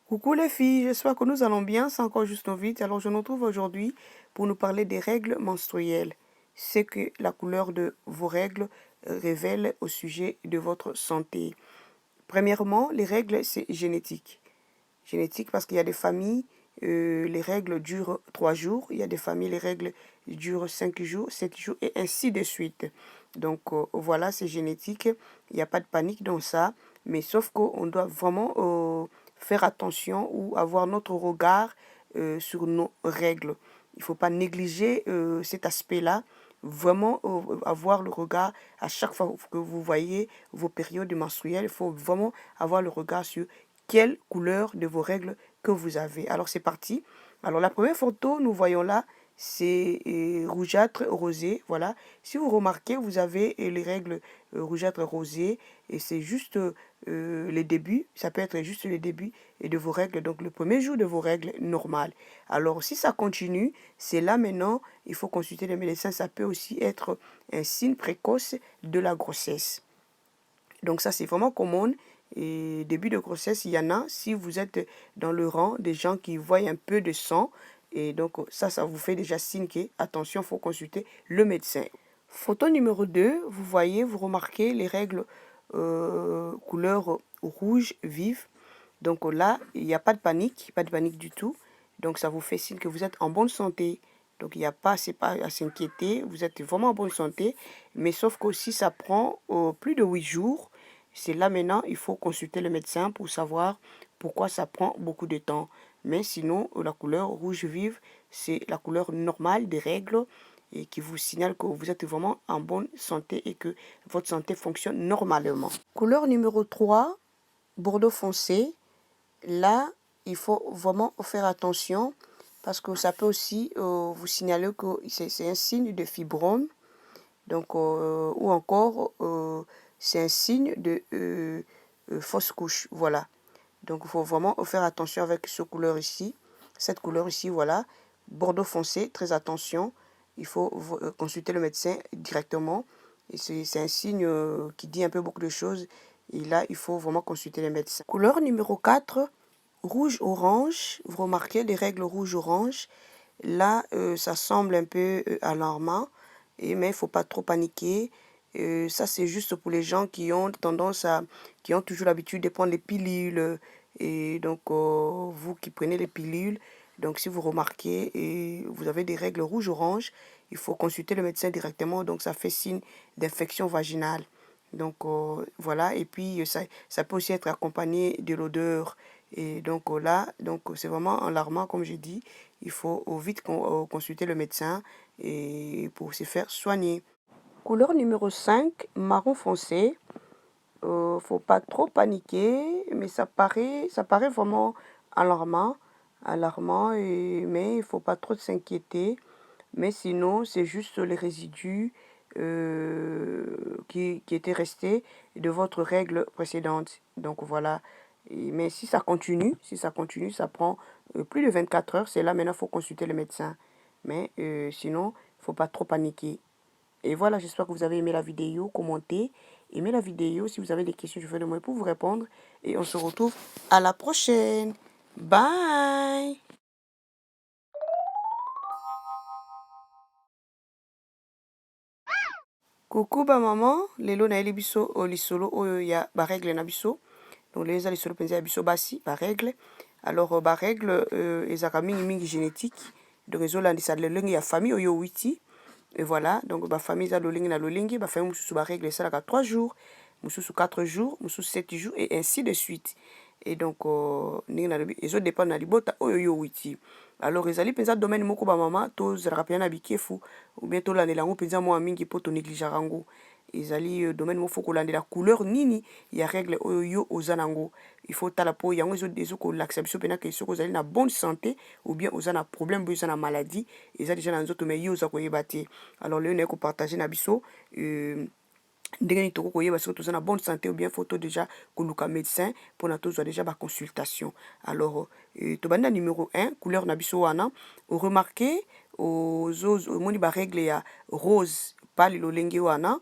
Coucou les filles, j'espère que nous allons bien, c'est encore juste nos vies. Alors je nous retrouve aujourd'hui pour nous parler des règles menstruelles. C'est que la couleur de vos règles révèle au sujet de votre santé. Premièrement, les règles, c'est génétique. Génétique parce qu'il y a des familles, les règles durent 3 jours. Il y a des familles, les règles durent 5 jours, 7 jours et ainsi de suite. Donc voilà, c'est génétique. Il n'y a pas de panique dans ça. Mais sauf qu'on doit vraiment faire attention ou avoir notre regard sur nos règles. Il ne faut pas négliger cet aspect-là. Vraiment avoir le regard à chaque fois que vous voyez vos périodes menstruelles. Il faut vraiment avoir le regard sur quelle couleur de vos règles que vous avez. Alors c'est parti. Alors la première photo, nous voyons là, c'est rougeâtre rosé. Voilà. Si vous remarquez, vous avez les règles rougeâtre rosé et c'est juste les débuts. Ça peut être juste les débuts et de vos règles. Donc le premier jour de vos règles normales. Alors si ça continue, c'est là maintenant, il faut consulter les médecins. Ça peut aussi être un signe précoce de la grossesse. Donc ça, c'est vraiment commun. Et début de grossesse, il y en a. Si vous êtes dans le rang des gens qui voient un peu de sang, et donc ça vous fait déjà signe que, attention, il faut consulter le médecin. Photo numéro 2, vous voyez, vous remarquez les règles couleur rouge vive. Donc là, il n'y a pas de panique du tout. Donc ça vous fait signe que vous êtes en bonne santé. Donc il n'y a pas, c'est pas à s'inquiéter, vous êtes vraiment en bonne santé. Mais sauf que si ça prend plus de 8 jours, c'est là maintenant, il faut consulter le médecin pour savoir pourquoi ça prend beaucoup de temps. Mais sinon, la couleur rouge vive, c'est la couleur normale des règles et qui vous signale que vous êtes vraiment en bonne santé et que votre santé fonctionne normalement. Couleur numéro 3, bordeaux foncé. Là, il faut vraiment faire attention parce que ça peut aussi vous signaler que c'est un signe de fibrome, donc, ou encore c'est un signe de fausse couche. Voilà. Donc, il faut vraiment faire attention avec cette couleur ici. Cette couleur ici, voilà. Bordeaux foncé, très attention. Il faut consulter le médecin directement. Et c'est un signe qui dit un peu beaucoup de choses. Et là, il faut vraiment consulter les médecins. Couleur numéro 4, rouge-orange. Vous remarquez les règles rouge-orange. Là, ça semble un peu alarmant, mais il ne faut pas trop paniquer. Ça, c'est juste pour les gens qui ont qui ont toujours l'habitude de prendre les pilules. Et donc, vous qui prenez les pilules, donc si vous remarquez et vous avez des règles rouge-orange, il faut consulter le médecin directement. Donc, ça fait signe d'infection vaginale. Donc, voilà. Et puis, ça peut aussi être accompagné de l'odeur. Et donc là, donc c'est vraiment alarmant, comme je dis. Il faut vite consulter le médecin et pour se faire soigner. Couleur numéro 5, marron foncé. Faut pas trop paniquer, mais ça paraît vraiment alarmant, mais il faut pas trop s'inquiéter. Mais sinon, c'est juste les résidus qui étaient restés de votre règle précédente. Donc voilà. Mais si ça continue, ça prend plus de 24 heures. C'est là maintenant, il faut consulter le médecin. Mais sinon, il ne faut pas trop paniquer. Et voilà, j'espère que vous avez aimé la vidéo. Commentez, aimez la vidéo. Si vous avez des questions, je fais de moi pour vous répondre. Et on se retrouve à la prochaine. Bye! Coucou ba maman, lelo na biso o lisolo oyo ya ba règle na biso. Donc les lisolo penza ya biso basi ba règle. Alors ba règle ezaka mingi mingi génétique. Donc ezolandisa lolenge ya famille oyo witi. Et voilà, donc ba famille za lolenge na lolenge, ba famille mususu ba règle esalaka 3 jours, mususu 4 jours, mususu 7 jours et ainsi de suite. Et donc ndenge na lobi ezodépendre na libota oyo yo witi. Alors ezali penza domaine moko ba mama tozalaka mpenza na bikefu ou bien tolandela yango mpenza mwa mingi mpo tonégligeaka yango. Ezali domaine moko kolandela couleur nini ya règle oyo yo oza nango. Il faut tala po yango ezokolakisa biso mpena ke soki ozali na bonne santé ou bien oza na problème boye oza na maladie eza déjà na nzoto me yo oza koyeba te. Alors lelo naye kopartage na biso ndenge nini tokokoyeba soki toza na bonne santé ou bien faut déjà koluka médecin mpona tozwa déjà baconsultation. Alors tobandi na numéro 1 couleur na biso wana oremarke omoni barègle ya rose pale lolenge wana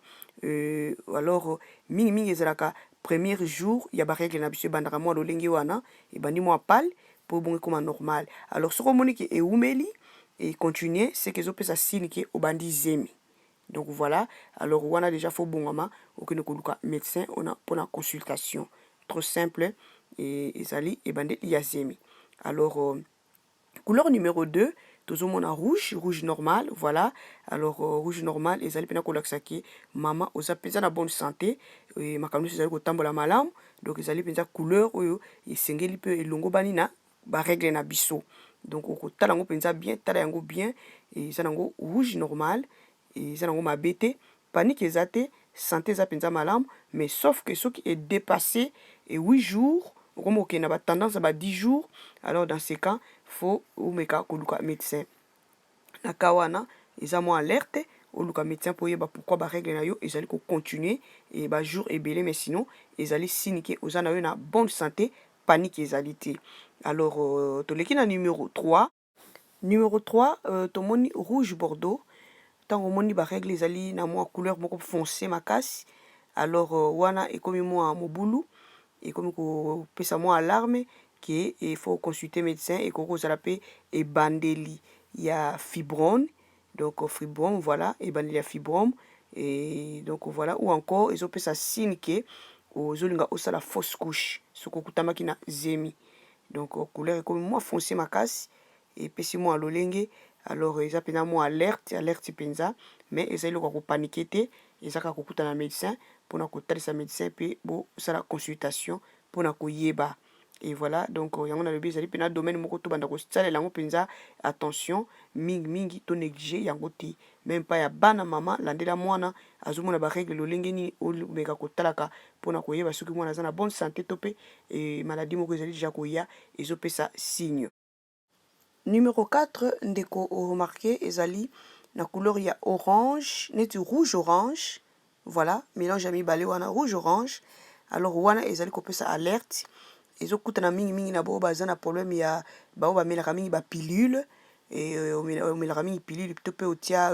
alors mingimingi ezalaka premier jour ya ba règle na biso ebandaka mwa lolenge wana ebandi mwa pale po ebongi koma normal. Alors soki omoni ke eumeli et continuer c'est que ezopesa signe ke obandi zemi. Donc voilà, alors wana déjà faut bongama okende koluka médecin on pour la consultation. Trop simple et ezali ebandi ya zemi. Alors couleur numéro 2, tozomona rouge, rouge normal, voilà. Alors rouge normal, ezali pena kolakisa ki mama oza peza na bonne santé et makambo ezali kotambola malamu. Donc ezali peza couleur oyo esengeli pe elongo bani na ba règle na biso. Donc okotala ngo penza bien, tala yango bien et ça nango rouge normal et ça nango mabete, panique ezate, santé eza penza malamu, mais sauf que ce qui est dépassé et 8 jours, comme ok na ba tendance à 10 jours, alors dans ces cas faut omeka koluka médecin na kawana eza mo alerte oluka médecin pour yeba pourquoi ba règle na yo ezali ko continuer et ba jour ebele mais sinon ezali signe que oza na yo na bonne santé, panique ezali te. Alors toleki na numéro 3. Numéro 3 tomoni rouge bordeaux. Tant omoni ba règle ezali na mo couleur moko foncé makasi. Alors wana ekomi mo mobulu ekomi ko pesa mo alarme que il faut consulter médecin et qu'on kozala pe et bandeli il y a fibrome donc fibrome voilà et bandeli ya fibrome et donc voilà ou encore ils ont pe ça signe que aux olinga osala fausse couche ce ko kutamaki na zemi donc couleur comme moi foncé makasi et pesi mo lolenge alors ils appellent moi alerte penza mais ils ont ko paniquer te ils ont ko kutana médecin pour na kotalisa médecin pe bo sala consultation pour na koyeba. Et voilà, donc yango na lobi ezali pena domaine moko to banda ko salela yango penza attention mingi to négliger yango te, même pas ya bana mama landela mwana azomona ba règle lolenge ni omeka kotalaka pona koyeba soki mwana aza na bonne santé to pe et maladie moko ezali déjà koya ezopesa signe. Numéro 4 ndeko remarqué ezali na couleur ya orange neti rouge orange, voilà mélange ya mibale wana rouge orange. Alors wana ezali kopesa alerte ezokutana mingi na bo baza na problème ya bao bamelaka mingi ba pilule et omelaka mingi pilule to pe otia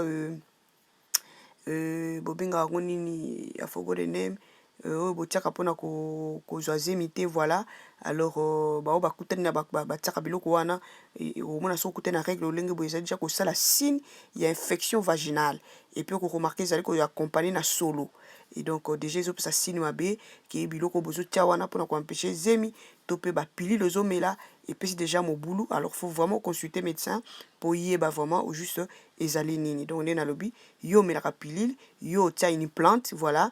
bobenga yango nini I forgot the name oyo botiaka mpona kozwa zemi te voilà. Alors bao bakutani na batiaka biloko wana omona soki okutani na règle olenge boye ezali déjà kosala signe ya infection vaginale et puis okoremarke ezali koaccompagner na solo. Et donc déjà ezopesa signe mabe ke biloko bozotia wana mpona koempêcher zemi to pe bapilule ozomela epesi déjà mobulu. Alors faut vraiment consulter médecin pour yeba vraiment au juste ezali nini. Donc nde nalobi yo omelaka pilule yo otia une plante voilà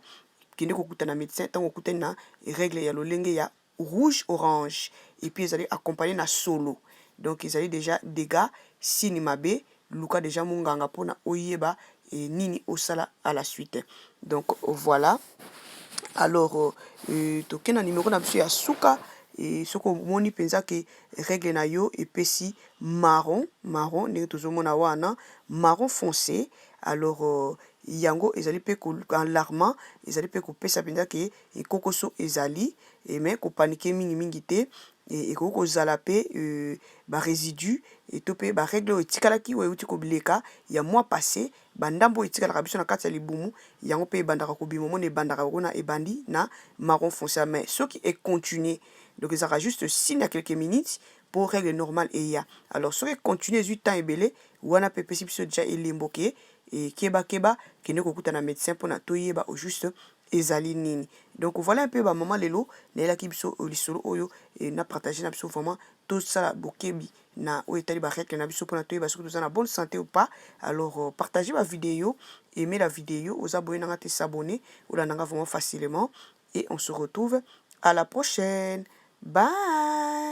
kende kokutana médecin ntango okutani na règle ya lolenge ya rouge orange et puis ezali accompagné na solo. Donc ezali déjà dégâts signe mabe luka déjà munganga mpona oyeba et nini osala à la suite. Donc voilà. Alors tokena numéro na biso ya suka et ce qu'on moni penza que règle na yo epesi marron ndenge tozomona wana marron foncé. Alors yango ezali pe alarmant ezali pe kopesa penza ke ekokoso ezali et mais ko paniquer mingi te et kozala pe ba résidu et to pe ba règle etikalaki oyo euti kobileka ya mois passé bandambo etikalaka biso na kati ya libumu yango pe ebandaka kobima mona ebandaka kona ebandi na marron foncé mais ce qui est continué donc ça sera juste signe à quelques minutes pour règle normale et ya. Alors ce qui continue 8 temps ebele wana pe pesi biso déjà elemboke et keba kende kokutana médecin pona toyeba au juste ezali nini. Donc voilà un peu ba maman lelo na ki biso lisolo oyo et na partager na biso vraiment tout ça bokebi na o etali ba règle na biso pona toyeba soki toza na bonne santé ou pas. Alors partagez ma vidéo, aimez la vidéo, aux abonnés nanga te s'abonner ou la nanga vraiment facilement et on se retrouve à la prochaine. Bye.